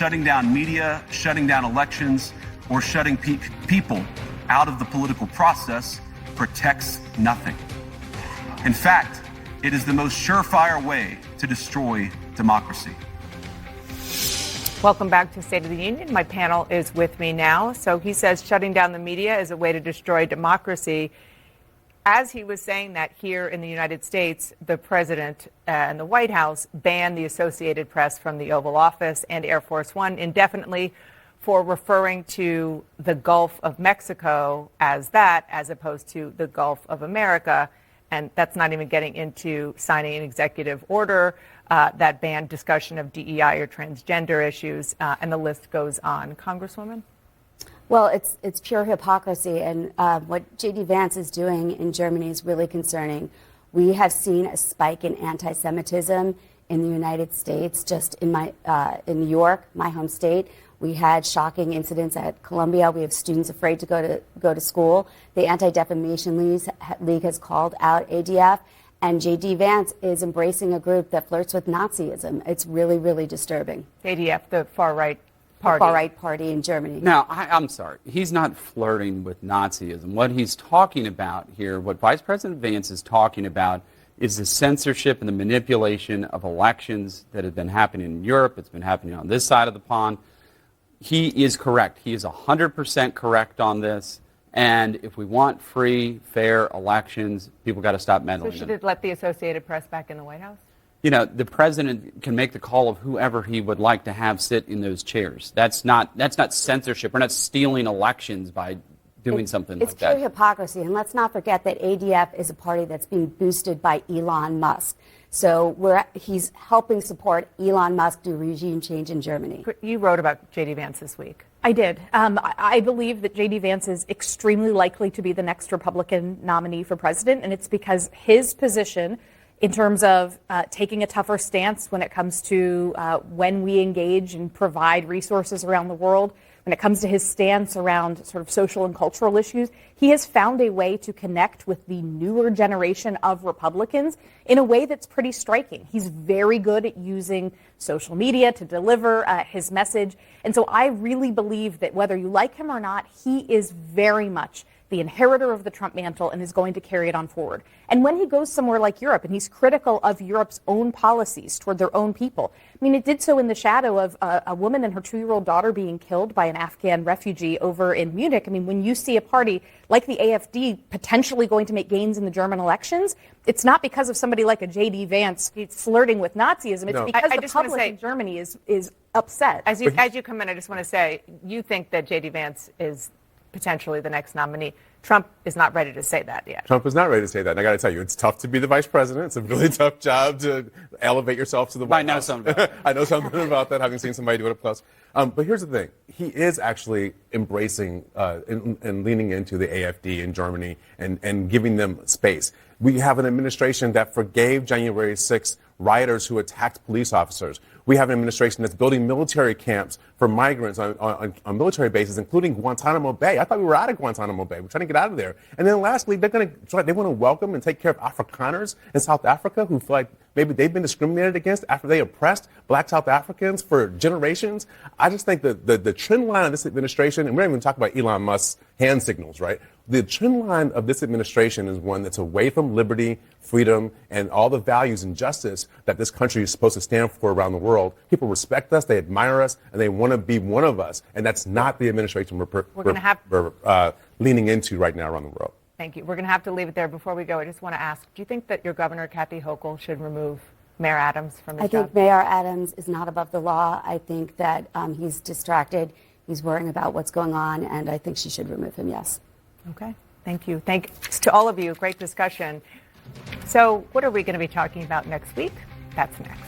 shutting down media, shutting down elections, or shutting people out of the political process protects nothing. In fact, it is the most surefire way to destroy democracy. Welcome back to State of the Union. My panel is with me now. So he says shutting down the media is a way to destroy democracy. As he was saying that here in the United States, the president and the White House banned the Associated Press from the Oval Office and Air Force One indefinitely for referring to the Gulf of Mexico as that, as opposed to the Gulf of America. And that's not even getting into signing an executive order that banned discussion of DEI or transgender issues, and the list goes on. Congresswoman? Well, it's pure hypocrisy, and what J.D. Vance is doing in Germany is really concerning. We have seen a spike in anti-Semitism in the United States. Just in New York, my home state, we had shocking incidents at Columbia. We have students afraid to go to school. The Anti-Defamation League has called out ADF, and J.D. Vance is embracing a group that flirts with Nazism. It's really, really disturbing. ADF, the far-right party. The far-right party in Germany. Now, I'm sorry. He's not flirting with Nazism. What he's talking about here, what Vice President Vance is talking about, is the censorship and the manipulation of elections that have been happening in Europe. It's been happening on this side of the pond. He is correct. He is 100% correct on this. And if we want free, fair elections, people got to stop meddling. So should it let the Associated Press back in the White House? You know, the president can make the call of whoever he would like to have sit in those chairs. That's not censorship. We're not stealing elections by doing something like that. It's pure hypocrisy. And let's not forget that ADF is a party that's being boosted by Elon Musk. So he's helping support Elon Musk do regime change in Germany. You wrote about J.D. Vance this week. I did. I believe that J.D. Vance is extremely likely to be the next Republican nominee for president, and it's because his position in terms of taking a tougher stance when it comes to when we engage and provide resources around the world, when it comes to his stance around sort of social and cultural issues, he has found a way to connect with the newer generation of Republicans in a way that's pretty striking. He's very good at using social media to deliver his message. And so I really believe that whether you like him or not, he is very much the inheritor of the Trump mantle and is going to carry it on forward. And when he goes somewhere like Europe and he's critical of Europe's own policies toward their own people, I mean, it did so in the shadow of a woman and her 2-year-old daughter being killed by an Afghan refugee over in Munich. I mean, when you see a party like the AfD potentially going to make gains in the German elections, it's not because of somebody like a J.D. Vance flirting with Nazism. It's because the public in Germany is upset. As you come in, I just want to say, you think that J.D. Vance is potentially the next nominee. Trump is not ready to say that yet. Trump is not ready to say that. And I got to tell you, it's tough to be the vice president. It's a really tough job to elevate yourself to the White House. I know something about that, having seen somebody do it up close. But here's the thing. He is actually embracing and leaning into the AfD in Germany and giving them space. We have an administration that forgave January 6th rioters who attacked police officers. We have an administration that's building military camps for migrants on military bases, including Guantanamo Bay. I thought we were out of Guantanamo Bay. We're trying to get out of there. And then lastly, they want to welcome and take care of Afrikaners in South Africa who feel like maybe they've been discriminated against after they oppressed black South Africans for generations. I just think that the trend line of this administration, and we're not even talking about Elon Musk's hand signals, right? The trend line of this administration is one that's away from liberty, freedom, and all the values and justice that this country is supposed to stand for around the world. People respect us, they admire us, and they want to be one of us. And that's not the administration we're leaning into right now around the world. Thank you. We're going to have to leave it there. Before we go, I just want to ask, do you think that your governor, Kathy Hochul, should remove Mayor Adams from his job? I think Mayor Adams is not above the law. I think that he's distracted. He's worrying about what's going on, and I think she should remove him, yes. Okay. Thank you. Thanks to all of you. Great discussion. So what are we going to be talking about next week? That's next.